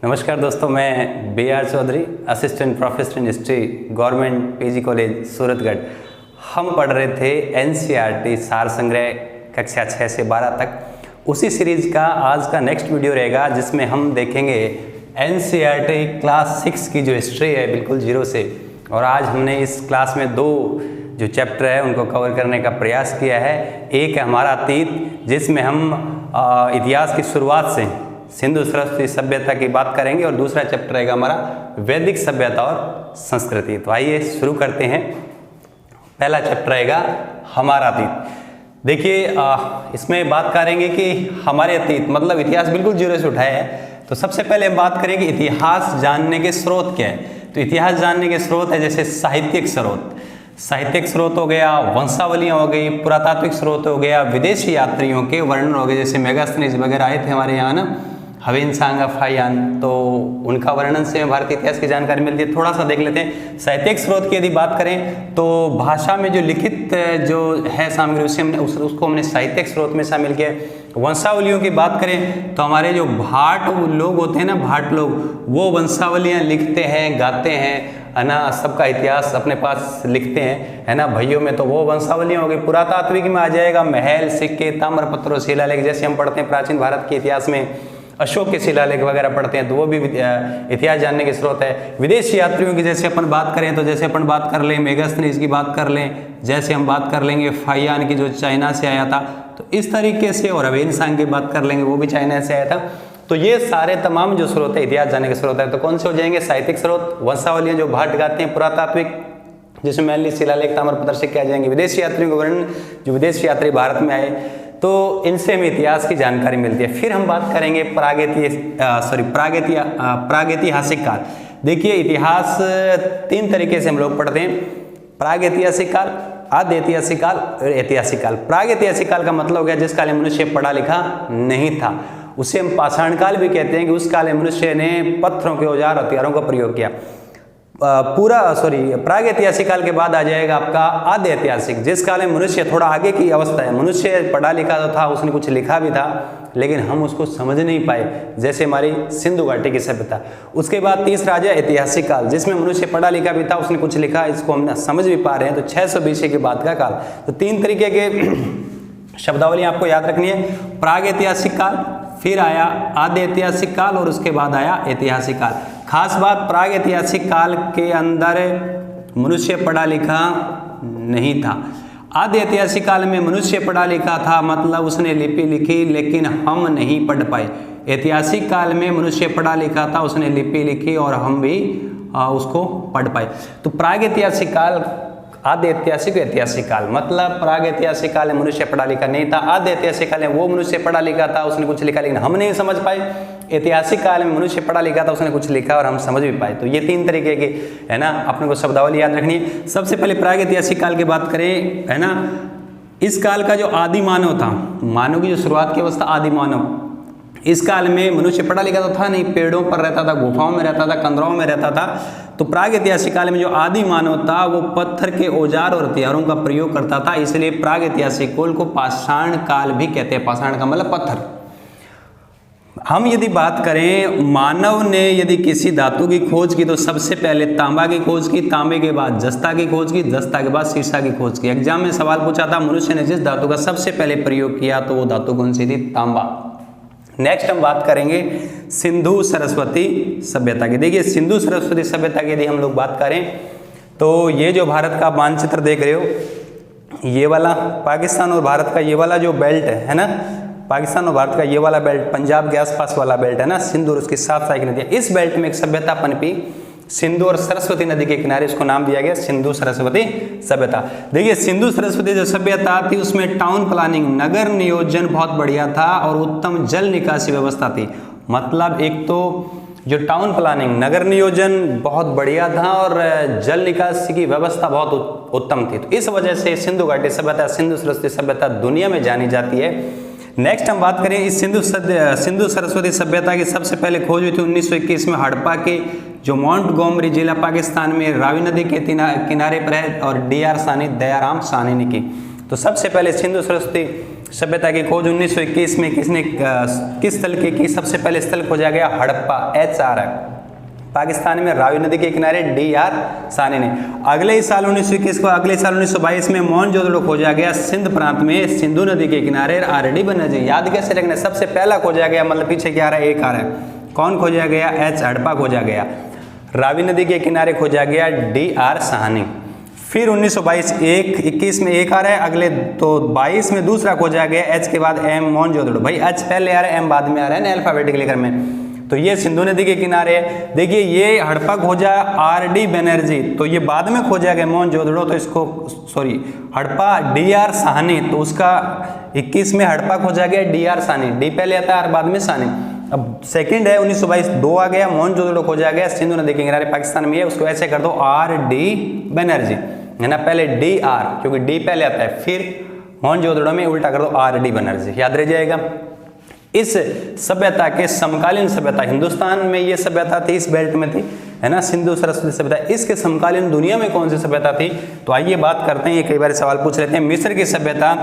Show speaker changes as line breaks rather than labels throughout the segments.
नमस्कार दोस्तों, मैं BR Chaudhary, assistant professor in history, government PG college Suratgarh. हम पढ़ रहे थे NCERT सार संग्रह कक्षा 6 से 12 तक। उसी सीरीज का आज का नेक्स्ट वीडियो रहेगा जिसमें हम देखेंगे NCERT क्लास 6 की जो हिस्ट्री है बिल्कुल जीरो से। और आज हमने इस क्लास में दो जो चैप्टर है उनको कवर करने का प्रयास किया है। एक है हमारा अतीत, जिसमें हम इतिहास की शुरुआत से सिंधु सरस्वती सभ्यता की बात करेंगे, और दूसरा चैप्टर रहेगा हमारा वैदिक सभ्यता और संस्कृति। तो आइए शुरू करते हैं। पहला चैप्टर रहेगा हमारा अतीत। देखिए, इसमें बात करेंगे कि हमारे अतीत मतलब इतिहास बिल्कुल जीरो से उठाया है। तो सबसे पहले हम बात करेंगे इतिहास जानने के स्रोत क्या है। तो इतिहास जानने के स्रोत है जैसे साहित्यिक स्रोत हो गया, वंशावलियाँ हो गई, पुरातात्विक स्रोत हो गया, विदेशी यात्रियों के वर्णन हो गए, जैसे मेगास्थनीज वगैरह आए थे हमारे यहाँ ना, हवेनसांग फाहियान, तो उनका वर्णन से भारतीय इतिहास की जानकारी मिलती है। थोड़ा सा देख लेते हैं। साहित्यिक स्रोत की यदि बात करें तो भाषा में जो लिखित जो है सामग्री उसको हमने साहित्यिक स्रोत में शामिल किया। वंशावलियों की बात करें तो हमारे जो भाट लोग होते हैं ना, भाट लोग, वो वंशावलियाँ लिखते हैं, गाते हैं, है ना, सबका इतिहास अपने पास लिखते हैं, है ना। भाइयों में तो वो वंशावलियाँ हो गई। पुरातात्विक में आ जाएगा महल, सिक्के, ताम्रपत्र, शिलालेख, जैसे हम पढ़ते हैं प्राचीन भारत के इतिहास में अशोक के शिलालेख वगैरह पढ़ते हैं, तो वो भी इतिहास जानने के स्रोत है। विदेशी यात्रियों की जैसे अपन बात करें तो जैसे अपन बात कर लें मेगास्थनीज की बात कर लें, जैसे हम बात कर लेंगे फाहियान की जो चाइना से आया था, तो इस तरीके से, और हवेनसांग की बात कर लेंगे वो भी चाइना से आया था। तो ये सारे तमाम जो स्रोत है इतिहास जानने के स्रोत है। तो कौन से हो जाएंगे? साहित्यिक स्रोत, वंशावलियाँ जो भाट गाते हैं, पुरातात्विक जिसमें महल, शिलालेख, ताम्रपत्र, सिक्के आ जाएंगे, विदेशी यात्रियों के वर्णन जो विदेशी यात्री भारत में आए, तो इनसे हमें इतिहास की जानकारी मिलती है। फिर हम बात करेंगे प्रागैतिहासिक काल। देखिए, इतिहास तीन तरीके से हम लोग पढ़ते हैं: प्रागैतिहासिक काल, आद्य ऐतिहासिक काल और ऐतिहासिक काल। प्रागैतिहासिक काल का मतलब हो गया जिस काल में मनुष्य पढ़ा लिखा नहीं था, उसे हम पाषाण काल भी कहते हैं कि उस काल में मनुष्य ने पत्थरों के औजार हथियारों का प्रयोग किया। प्रागैतिहासिक काल के बाद आ जाएगा आपका आद्य ऐतिहासिक, जिस काल में मनुष्य थोड़ा आगे की अवस्था है। मनुष्य पढ़ा लिखा तो था, उसने कुछ लिखा भी था, लेकिन हम उसको समझ नहीं पाए, जैसे हमारी सिंधु घाटी की सभ्यता। उसके बाद तीसरा आ जाए ऐतिहासिक काल, जिसमें मनुष्य पढ़ा लिखा भी था, उसने कुछ लिखा, इसको हम समझ भी पा रहे हैं, तो 600 BC के बाद का काल। तो तीन तरीके के शब्दावली आपको याद रखनी है। प्रागैतिहासिक काल, फिर आया आद्य ऐतिहासिक काल, और उसके बाद आया ऐतिहासिक काल। खास बात, प्रागैतिहासिक काल के अंदर मनुष्य पढ़ा लिखा नहीं था। आद्य ऐतिहासिक काल में मनुष्य पढ़ा लिखा था, मतलब उसने लिपि लिखी, लेकिन हम नहीं पढ़ पाए। ऐतिहासिक काल में मनुष्य पढ़ा लिखा था, उसने लिपि लिखी और हम भी उसको पढ़ पाए। तो प्रागैतिहासिक काल, आद्य ऐतिहासिक, ऐतिहासिक काल, मतलब प्रागैतिहासिक काल में मनुष्य पढ़ा लिखा नहीं था। आद्य ऐतिहासिक काल में वो मनुष्य पढ़ा लिखा था, उसने कुछ लिखा, लेकिन हम नहीं समझ पाए। ऐतिहासिक काल में मनुष्य पढ़ा लिखा था, उसने कुछ लिखा और हम समझ भी पाए। तो ये तीन तरीके की, है ना, अपने को शब्दावली याद रखनी है। सबसे पहले प्रागैतिहासिक काल की बात करें, है ना, इस काल का जो आदि मानव था, मानव की जो शुरुआत की अवस्था आदि मानव, इस काल में मनुष्य पढ़ा लिखा तो था नहीं, पेड़ों पर रहता था, गुफाओं में रहता था, कंदराओं में रहता था। तो प्रागैतिहासिक काल में जो आदि मानव था वो पत्थर के औजार और हथियारों का प्रयोग करता था, इसलिए प्रागैतिहासिक काल को पाषाण काल भी कहते हैं। पाषाण का मतलब पत्थर। हम यदि बात करें, मानव ने यदि किसी धातु की खोज की तो सबसे पहले तांबा की खोज की, तांबे के बाद जस्ता की खोज की, जस्ता के बाद सीसा की खोज की। एग्जाम में सवाल पूछा था मनुष्य ने जिस धातु का सबसे पहले प्रयोग किया, तो वो धातु कौन सी थी? तांबा। नेक्स्ट हम बात करेंगे सिंधु सरस्वती सभ्यता की। देखिए, सिंधु सरस्वती सभ्यता की यदि हम लोग बात करें तो ये जो भारत का मानचित्र देख रहे हो, ये वाला पाकिस्तान और भारत का ये वाला जो बेल्ट है ना, पाकिस्तान और भारत का ये वाला बेल्ट, पंजाब के आसपास वाला बेल्ट है ना, सिंधु और उसकी 7 सहायक नदियाँ, इस बेल्ट में एक सभ्यता पनपी सिंधु और सरस्वती नदी के किनारे, इसको नाम दिया गया सिंधु सरस्वती सभ्यता। देखिए, सिंधु सरस्वती जो सभ्यता थी उसमें टाउन प्लानिंग, नगर नियोजन बहुत बढ़िया था और उत्तम जल निकासी व्यवस्था थी। मतलब एक तो जो टाउन प्लानिंग, नगर नियोजन बहुत बढ़िया था और जल निकासी की व्यवस्था बहुत उत्तम थी। तो इस वजह से सिंधु घाटी सभ्यता, सिंधु सरस्वती सभ्यता दुनिया में जानी जाती है। नेक्स्ट हम बात करें इस सिंधु सरस्वती सभ्यता की सबसे पहले खोज हुई थी 1921 में हड़प्पा के जो मोंटगोमरी जिला पाकिस्तान में रावी नदी के किनारे पर है, और दयाराम साहनी ने की। तो सबसे पहले सिंधु सरस्वती सभ्यता की खोज 1921 में किसने किस स्थल की सबसे पहले स्थल खोजा गया? हड़प्पा, HR है। पाकिस्तान में रावी नदी के किनारे DR सानी ने। अगले ही साल 1921 को, अगले साल 1922 में मोहनजोदड़ो खोजा गया सिंध प्रांत में सिंधु नदी के किनारे RD बनर्जी। याद कैसे रखना? सबसे पहला खोजा गया, मतलब पीछे क्या आ रहा है? एक आ रहा है। कौन खोजा गया? H हड़प्पा खोजा गया। रावी नदी के किनारे खोजा गया DR साहनी। फिर 1921 में एक आ रहा है, अगले तो 22 में दूसरा खोजा गया H के बाद M मोहनजोदड़ो। भाई H पहले आ रहा है, M बाद में आ रहा है ना अल्फाबेटिकली क्रम में। तो ये सिंधु नदी के किनारे है। देखिए ये हड़प्पा खोजा RD बनर्जी, तो ये बाद में खोजा गया मोहनजोदड़ो, तो इसको सॉरी हड़प्पा DR साहनी, तो उसका 21 में हड़प्पा खोजा गया DR साहनी। D पहले आता है और बाद में साहनी। अब सेकंड है 1922 2 आ गया, मोहनजोदड़ो खोजा गया सिंधु नदी के किनारे पाकिस्तान में है, उसको ऐसे कर दो RD बनर्जी, है ना। पहले DR क्योंकि D पहले आता है, फिर मोहनजोदड़ो में उल्टा कर दो RD बनर्जी, याद रह जाएगा। इस सभ्यता के समकालीन सभ्यता, हिंदुस्तान में ये सभ्यता थी, इस बेल्ट में थी, है ना, सिंधु सरस्वती सभ्यता। इसके समकालीन दुनिया में कौन सी सभ्यता थी? तो आइए बात करते हैं, ये कई बार सवाल पूछ लेते हैं। मिस्र की सभ्यता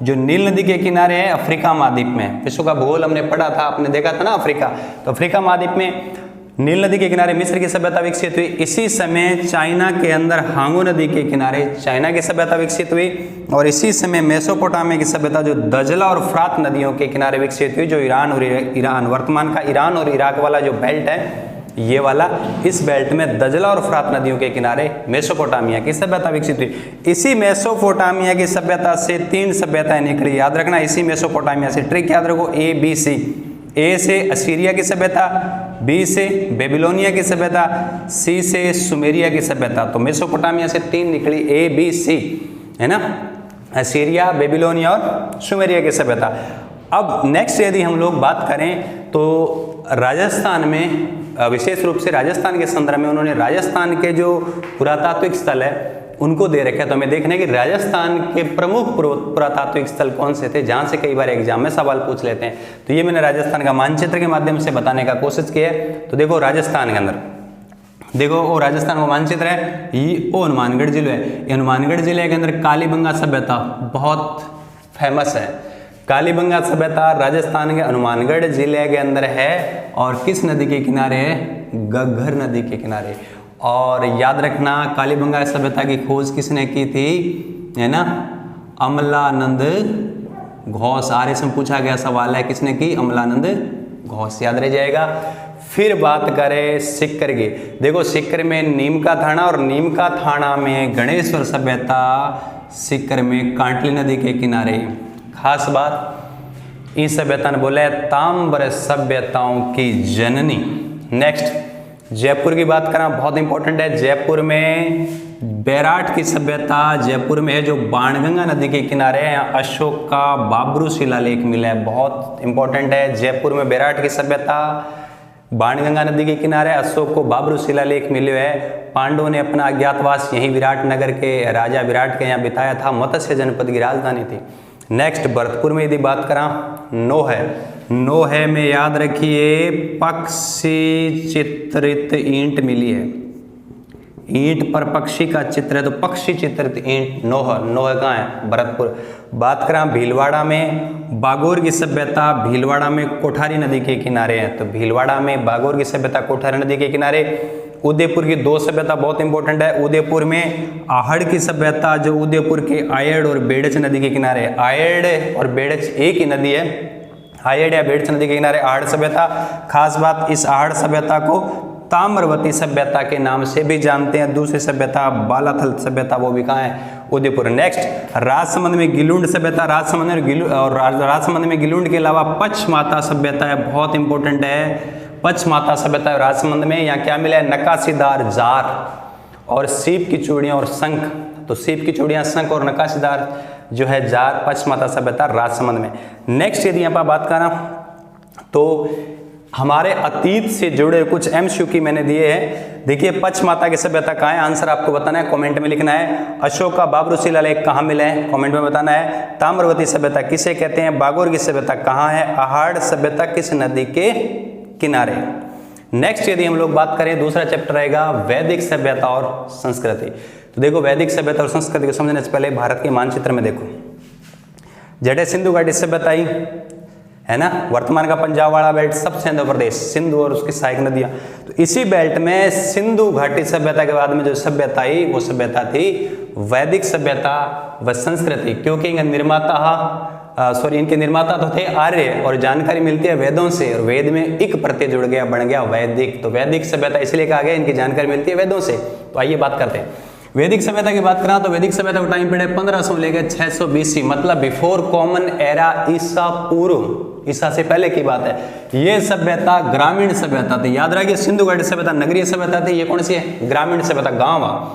जो नील नदी के किनारे है, अफ्रीका महाद्वीप में। विश्व का भूगोल हमने पढ़ा था, आपने देखा था ना अफ्रीका, तो अफ्रीका महाद्वीप में नील नदी के किनारे मिस्र की सभ्यता विकसित हुई। इसी समय चाइना के अंदर हांगू नदी के किनारे चाइना की सभ्यता विकसित हुई, और इसी समय मेसोपोटामिया की सभ्यता जो दजला और फ्रात नदियों के किनारे विकसित हुई, जो ईरान वर्तमान का ईरान और इराक वाला जो बेल्ट है, ये वाला, इस बेल्ट में दजला और फ्रात नदियों के किनारे मेसोपोटामिया की सभ्यता विकसित हुई। इसी मेसोपोटामिया की सभ्यता से 3 सभ्यताएं निकली, याद रखना। इसी मेसोपोटामिया से ट्रिक याद रखो, ABC। A से असीरिया की सभ्यता, B से बेबीलोनिया की सभ्यता, C से सुमेरिया की सभ्यता। तो मेसोपोटामिया से 3 निकली, ABC, है ना, असीरिया, बेबीलोनिया और सुमेरिया की सभ्यता। अब नेक्स्ट यदि हम लोग बात करें तो राजस्थान में, विशेष रूप से राजस्थान के संदर्भ में, उन्होंने राजस्थान के जो पुरातात्विक स्थल है उनको दे रखे। तो हमें देखना है कि राजस्थान के प्रमुख पुरातात्विक स्थल कौन से थे, जहां से कई बार एग्जाम में सवाल पूछ लेते हैं। तो ये मैंने राजस्थान का मानचित्र के माध्यम से बताने का कोशिश की है। तो देखो राजस्थान के अंदर, देखो वो राजस्थान का मानचित्र है, ये वो हनुमानगढ़ जिले है। हनुमानगढ़ जिले के अंदर कालीबंगा सभ्यता बहुत फेमस है। कालीबंगा सभ्यता राजस्थान के हनुमानगढ़ जिले के अंदर है, और किस नदी के किनारे है? घग्गर नदी के किनारे। और याद रखना कालीबंगा सभ्यता की खोज किसने की थी, है ना, अमलानंद घोष। RS में पूछा गया सवाल है, किसने की? अमलानंद घोष, याद रह जाएगा। फिर बात करें सिक्कर की, देखो सिक्कर में नीम का थाना, और नीम का थाना में गणेश्वर सभ्यता, सिक्कर में कांटली नदी के किनारे। खास बात, इस सभ्यता ने बोला है ताम्र सभ्यताओं की जननी। नेक्स्ट जयपुर की बात करना बहुत इंपॉर्टेंट है। जयपुर में बैराट की सभ्यता, जयपुर में है जो बाणगंगा नदी के किनारे है, अशोक का बाबरू शिलालेख मिला है, बहुत इंपॉर्टेंट है। जयपुर में बैराट की सभ्यता, बाणगंगा नदी के किनारे, अशोक को बाबरू शिलालेख मिले है। पांडवों ने अपना अज्ञातवास यहीं विराट नगर के राजा विराट के यहाँ बिताया था, मत्स्य जनपद की राजधानी थी। नेक्स्ट भरतपुर में यदि बात करा, नोहे में याद रखिए पक्षी चित्रित ईंट मिली है। ईंट पर पक्षी का चित्र है, तो पक्षी चित्रित ईंट नोह कहाँ है? भरतपुर। बात करा भीलवाड़ा में बागोर की सभ्यता, भीलवाड़ा में कोठारी नदी के किनारे है, तो भीलवाड़ा में बागोर की सभ्यता कोठारी नदी के किनारे। उदयपुर की 2 सभ्यता बहुत इंपॉर्टेंट है। उदयपुर में आहड़ की सभ्यता, जो उदयपुर के आयड़ और बेड़च नदी के किनारे, आयड़ और बेड़च एक ही नदी है, आयड़ या बेड़च नदी के किनारे आहड़ सभ्यता। खास बात, इस आहड़ सभ्यता को ताम्रवती सभ्यता के नाम से भी जानते हैं। दूसरी सभ्यता बालाथल सभ्यता, वो भी कहाँ है? उदयपुर। नेक्स्ट राजसमंद में गिलुंड सभ्यता, राजसमंद में गिलुंड के अलावा पचमाता सभ्यता है, बहुत इंपॉर्टेंट है। पचमाता सभ्यता राजसमंद में, यहाँ क्या मिला है? नक्काशीदार जार और सीप की चूड़ियाँ और शंख। तो सीप की चूड़ियाँ, शंख और नक्काशीदार जो है जार, पचमाता सभ्यता राजसमंद में। नेक्स्ट यदि यहाँ पर बात करा तो हमारे अतीत से जुड़े कुछ MCQ की मैंने दिए हैं। देखिए पचमाता की सभ्यता कहाँ है? आंसर आपको बताना है, कमेंट में लिखना है। अशोक का बाबरू शिलालेख कहाँ मिला है? कमेंट में बताना है। ताम्रवती सभ्यता किसे कहते हैं? बागोर की सभ्यता कहाँ है? आहड़ सभ्यता किस नदी के किनारे? नेक्स्ट यदि हम लोग बात करें, दूसरा चैप्टर रहेगा वैदिक सभ्यता और संस्कृति। तो देखो वैदिक सभ्यता और संस्कृति को समझने से पहले भारत के मानचित्र में देखो, जड़े सिंधु घाटी सभ्यता आई है ना, वर्तमान का पंजाब वाला बेल्ट, सब सिंधु प्रदेश, सिंधु और उसकी सहायक नदियां, तो इसी बेल्ट में सिंधु घाटी सभ्यता के बाद में जो सभ्यता आई वो सभ्यता थी वैदिक सभ्यता व संस्कृति, क्योंकि इनके निर्माता तो थे आर्य और जानकारी मिलती है वेदों से, और वेद में एक प्रत्यय जुड़ गया, बन गया वैदिक, तो वैदिक सभ्यता इसलिए कहा गया इनकी जानकारी मिलती है वेदों से। तो आइए बात करते हैं वैदिक सभ्यता की बात करा तो वैदिक सभ्यता का टाइम पीरियड 1500 लेकर 600 BC, मतलब बिफोर कॉमन एरा, ईसा पूर्व, ईसा से पहले की बात है। ये सभ्यता ग्रामीण सभ्यता थी, याद रखिए सिंधु घाटी सभ्यता नगरीय सभ्यता थी, ये कौन सी है, ग्रामीण सभ्यता, गांव।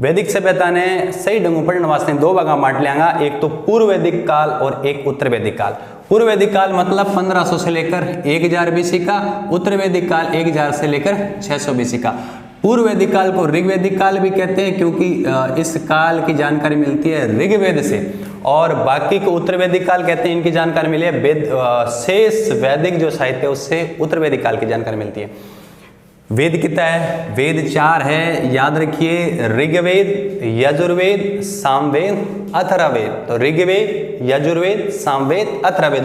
वैदिक सभ्यता ने सही ढंग पर नवास ने दो भागा बांट लिया, एक तो पूर्व वैदिक काल और एक उत्तर वैदिक काल। पूर्व वैदिक काल मतलब 1500 से लेकर 1000 BC का, उत्तर वैदिक काल 1000 से लेकर 600 BC का। पूर्व वैदिक काल को ऋग्वैदिक काल भी कहते हैं, क्योंकि इस काल की जानकारी मिलती है ऋग्वेद से, और बाकी को उत्तर वैदिक काल कहते हैं, इनकी जानकारी मिली है वेद शेष वैदिक जो साहित्य उससे उत्तर वैदिक काल की जानकारी मिलती है। वेद कितना है, वेद 4 है, याद रखिए, ऋग्वेद, यजुर्वेद, सामवेद, अथर्ववेद। तो ऋग्वेद, यजुर्वेद, सामवेद, अथर्ववेद।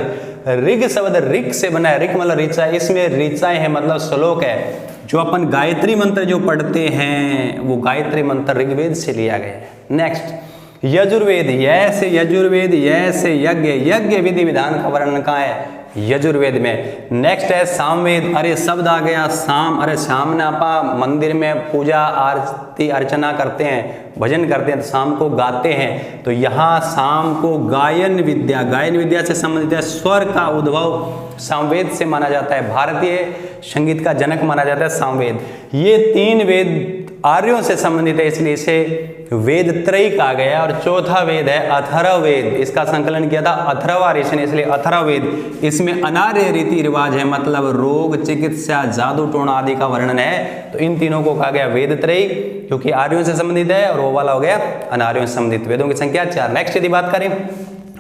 ऋग शब्द ऋग से बना है, ऋग मतलब ऋचा, इसमें ऋचाएं है मतलब श्लोक है। जो अपन गायत्री मंत्र जो पढ़ते हैं वो गायत्री मंत्र ऋग्वेद से लिया गया है। नेक्स्ट यजुर्वेद, य से यजुर्वेद, य से यज्ञ, यज्ञ विधि विधान का वर्णन कहाँ है, यजुर्वेद में। नेक्स्ट है सामवेद, अरे शब्द आ गया साम, अरे शाम ने आपा मंदिर में पूजा आरती अर्चना करते हैं, भजन करते हैं, तो शाम को गाते हैं, तो यहाँ शाम को गायन विद्या, गायन विद्या से संबंधित है। स्वर का उद्भव सामवेद से माना जाता है, भारतीय संगीत का जनक माना जाता है सामवेद। ये 3 वेद आर्यों से संबंधित है, इसलिए इसे वेद त्रयी कहा गया। और चौथा वेद है अथर्ववेद, इसका संकलन किया था अथर्वा ऋषि ने, इसलिए अथर्ववेद। इसमें अनार्य रीति रिवाज है, मतलब रोग चिकित्सा जादू टोना आदि का वर्णन है। तो इन तीनों को कहा गया वेद त्रयी, क्योंकि आर्यों से संबंधित है, और वो वाला हो गया अनार्यों से संबंधित। वेदों की संख्या 4। नेक्स्ट यदि बात करें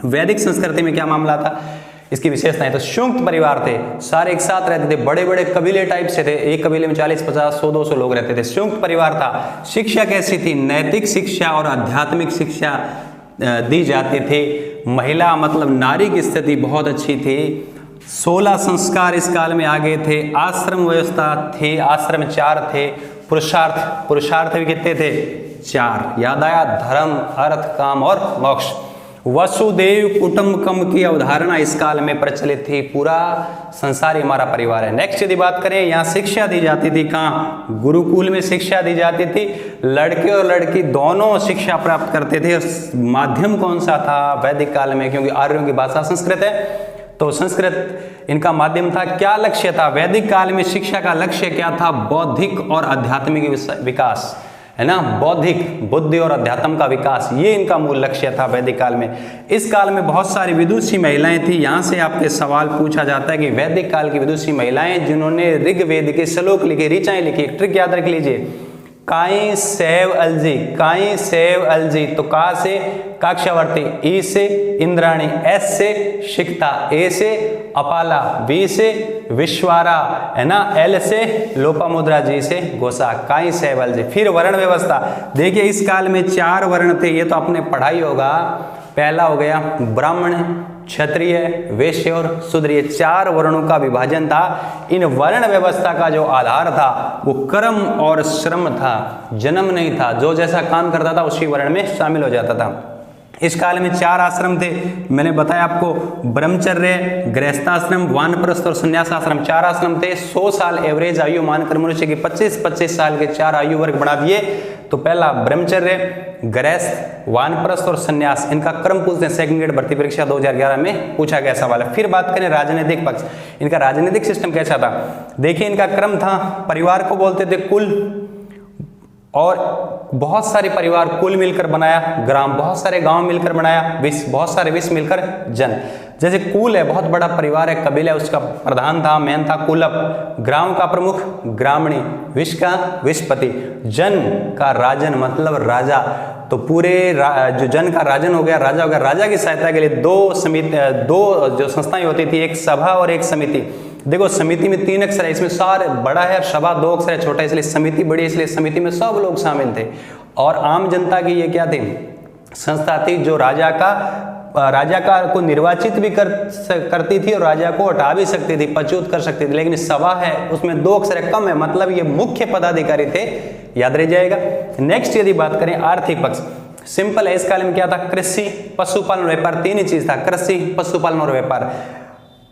वैदिक संस्कृति में क्या मामला था, इसकी विशेषताएं, तो संयुक्त परिवार थे, सारे एक साथ रहते थे, बड़े बड़े कबीले टाइप से थे, एक कबीले में 40, 50, 100, 200 लोग रहते थे, संयुक्त परिवार था। शिक्षा कैसी थी, नैतिक शिक्षा और आध्यात्मिक शिक्षा दी जाती थी। महिला मतलब नारी की स्थिति बहुत अच्छी थी। 16 संस्कार इस काल में आगे थे। आश्रम व्यवस्था थी, आश्रम 4 थे। पुरुषार्थ भी कितने थे, 4, याद आया, धर्म, अर्थ, काम और मोक्ष। वसुदेव कुटुंबकम की अवधारणा इस काल में प्रचलित थी, पूरा संसार हमारा परिवार है। नेक्स्ट यदि बात करें, यहाँ शिक्षा दी जाती थी, कहाँ, गुरुकुल में शिक्षा दी जाती थी। लड़के और लड़की दोनों शिक्षा प्राप्त करते थे। माध्यम कौन सा था वैदिक काल में, क्योंकि आर्यों की भाषा संस्कृत है, तो संस्कृत इनका माध्यम था। क्या लक्ष्य था वैदिक काल में, शिक्षा का लक्ष्य क्या था, बौद्धिक और आध्यात्मिक विकास, है ना, बौद्धिक, बुद्धि और अध्यात्म का विकास, ये इनका मूल लक्ष्य था वैदिक काल में। इस काल में बहुत सारी विदुषी महिलाएं थी। यहाँ से आपके सवाल पूछा जाता है कि वैदिक काल की विदुषी महिलाएं जिन्होंने ऋग्वेद के श्लोक लिखे, ऋचाएं लिखी, ट्रिक याद रख लीजिए, काई सेव अलजी, काई सेव अलजी, तो का से काक्षावर्ती, ई से इंद्राणी, एस से शिक्ता, ए से अपाला, बी से विश्वारा, है ना, एल से लोपामुद्रा, जी से घोषा, काई सेव अलजी। फिर वर्ण व्यवस्था देखिए, इस काल में 4 वर्ण थे, ये तो आपने पढ़ाई होगा। पहला हो गया ब्राह्मण, क्षत्रिय, वैश्य और शूद्र, ये 4 वर्णों का विभाजन था। इन वर्ण व्यवस्था का जो आधार था वो कर्म और श्रम था, जन्म नहीं था। जो जैसा काम करता था उसी वर्ण में शामिल हो जाता था। इस काल में 4 आश्रम थे, मैंने बताया आपको, ब्रह्मचर्य, गृहस्थाश्रम, वानप्रस्थ और संन्यासाश्रम, 4 आश्रम थे। 100 साल एवरेज आयु मानकर मनुष्य की 25-25 साल के 4 आयु वर्ग बना दिए। तो पहला ब्रह्मचर्य, गृहस्थ, वानप्रस्थ और संन्यास, इनका क्रम पूछते हैं। सेकंड ग्रेड भर्ती परीक्षा 2011 में पूछा गया सवाल है। फिर बात करें राजनीतिक पक्ष, इनका राजनीतिक सिस्टम कैसा था, देखिए इनका क्रम था, परिवार को बोलते थे कुल, और बहुत सारे परिवार कुल मिलकर बनाया ग्राम, बहुत सारे गांव मिलकर बनाया विश्व, बहुत सारे विश्व मिलकर जन। जैसे कुल है, बहुत बड़ा परिवार है, कबीला, उसका प्रधान था, मेन था कुलप, ग्राम का प्रमुख ग्रामणी, विश्व का विश्वपति, जन का राजन मतलब राजा। तो पूरे जो जन का राजन हो गया, राजा हो गया। राजा की सहायता के लिए 2 जो संस्थाएं होती थी, एक सभा और एक समिति। देखो समिति में 3 अक्षर है, इसमें सारे बड़ा है, सभा 2 अक्षर है, छोटा है, इसलिए समिति बड़ी है, इसलिए समिति में सब लोग शामिल थे। और आम जनता की ये क्या थी, संस्था थी, जो राजा का राजा को निर्वाचित भी करती थी और राजा को हटा भी सकती थी, पदच्युत कर सकती थी। लेकिन सभा है उसमें 2 अक्षर कम है, मतलब ये मुख्य पदाधिकारी थे, याद रह जाएगा। नेक्स्ट यदि बात करें आर्थिक पक्ष, सिंपल है, इस काल में क्या था, कृषि, पशुपालन, व्यापार, 3 ही चीज था, कृषि, पशुपालन और व्यापार।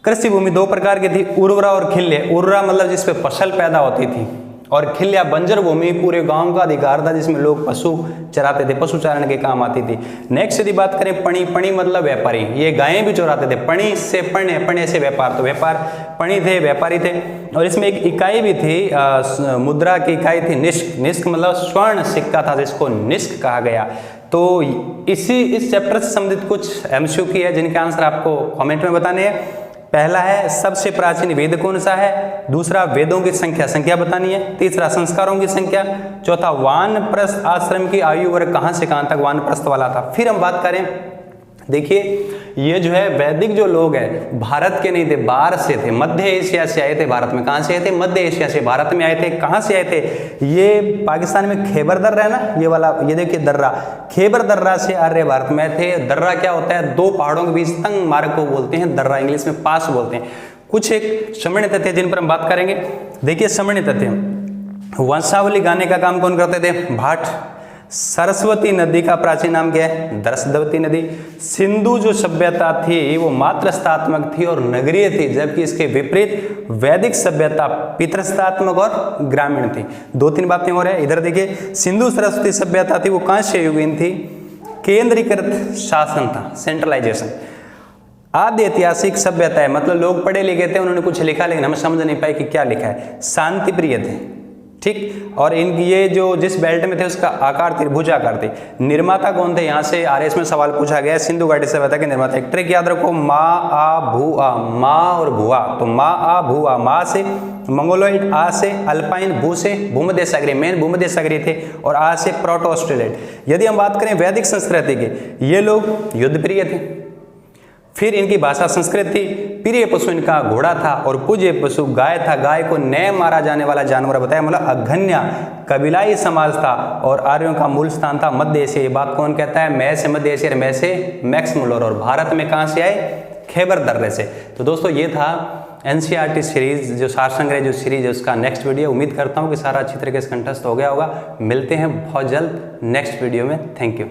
कृषि भूमि 2 प्रकार की थी, उर्वरा और खिल्य। उर्वरा मतलब जिसपे फसल पैदा होती थी, और खिल्या बंजर भूमि पूरे गांव का अधिकार था जिसमें लोग पशु चराते थे, पशु चारण के काम आती थी। नेक्स्ट यदि बात करें पणी, पणी मतलब व्यापारी, ये गायें भी चराते थे। पणी से पण्य, पण्य से व्यापार, तो व्यापार, पणी थे, व्यापारी थे। और इसमें एक इकाई भी थी, मुद्रा की इकाई थी निष्क। निष्क मतलब स्वर्ण सिक्का था जिसको निष्क कहा गया। तो इस चैप्टर से संबंधित कुछ एमसीक्यू है जिनके आंसर आपको कमेंट में बताने हैं। पहला है सबसे प्राचीन वेद कौन सा है, दूसरा वेदों की संख्या बतानी है, तीसरा संस्कारों की संख्या, चौथा वानप्रस्थ आश्रम की आयु वर्ग कहां से कहां तक वानप्रस्थ वाला था। फिर हम बात करें, देखिए ये जो है वैदिक जो लोग हैं भारत के नहीं थे, बाहर से थे, मध्य एशिया से आए थे भारत में। कहां से आए थे, मध्य एशिया से भारत में आए थे। कहां से आए थे, ये पाकिस्तान में खैबर दर्रा है ना, ये वाला, ये देखिए दर्रा, खैबर दर्रा से आर्य भारत में थे। दर्रा क्या होता है, 2 पहाड़ों के बीच तंग मार्ग को बोलते हैं दर्रा, इंग्लिश में पास बोलते हैं। कुछ एक समृद्ध तथ्य जिन पर हम बात करेंगे। देखिए समृद्ध तथ्य, वंशावली गाने का काम कौन करते थे, भाट। सरस्वती नदी का प्राचीन नाम क्या है, दरसदवती नदी। सिंधु जो सभ्यता थी वो मातृस्थात्मक थी और नगरीय थी, जबकि इसके विपरीत वैदिक सभ्यता पितृस्थात्मक और ग्रामीण थी। 2-3 बातें हो रही है इधर देखिए। सिंधु सरस्वती सभ्यता थी वो कांस्य युगीन थी, केंद्रीकृत शासन था, सेंट्रलाइजेशन। आदि ऐतिहासिक सभ्यता है, मतलब लोग पढ़े लिखे थे, उन्होंने कुछ लिखा लेकिन हम समझ नहीं पाए कि क्या लिखा है। शांति प्रिय थे, ठीक। और इनकी ये जो जिस बेल्ट में थे उसका आकार त्रिभुजाकार थे। निर्माता कौन थे, यहाँ से आरएस में सवाल पूछा गया। सिंधु घाटी सभ्यता के निर्माता, एक ट्रिक याद रखो, मा आ भू आ, माँ और भुआ। तो मा आ भू आ, माँ से मंगोलॉइड, आ से अल्पाइन, भू से भूमध्य सागरीय, मेन भूमध्य सागरीय थे, और आ से प्रोटो ऑस्ट्रेलियाइड। यदि हम बात करें वैदिक संस्कृति के, ये लोग युद्ध प्रिय थे। फिर इनकी भाषा संस्कृत थी। प्रिय पशु इनका घोड़ा था और पूज्य पशु गाय था। गाय को न मारा जाने वाला जानवर बताया, मतलब अघन्या कबीलाई समाज था और आर्यों का मूल स्थान था मध्य एशिया। ये बात कौन कहता है, मैं से मध्य एशिया, मैं से मैक्स मुलर। और भारत में कहाँ से आए, खैबर दर्रे से। तो दोस्तों ये था एनसीईआरटी सीरीज, जो सार संग्रह जो सीरीज है उसका नेक्स्ट वीडियो। उम्मीद करता हूँ कि सारा अच्छी तरीके से कंठस्थ हो गया होगा। मिलते हैं बहुत जल्द नेक्स्ट वीडियो में। Thank you.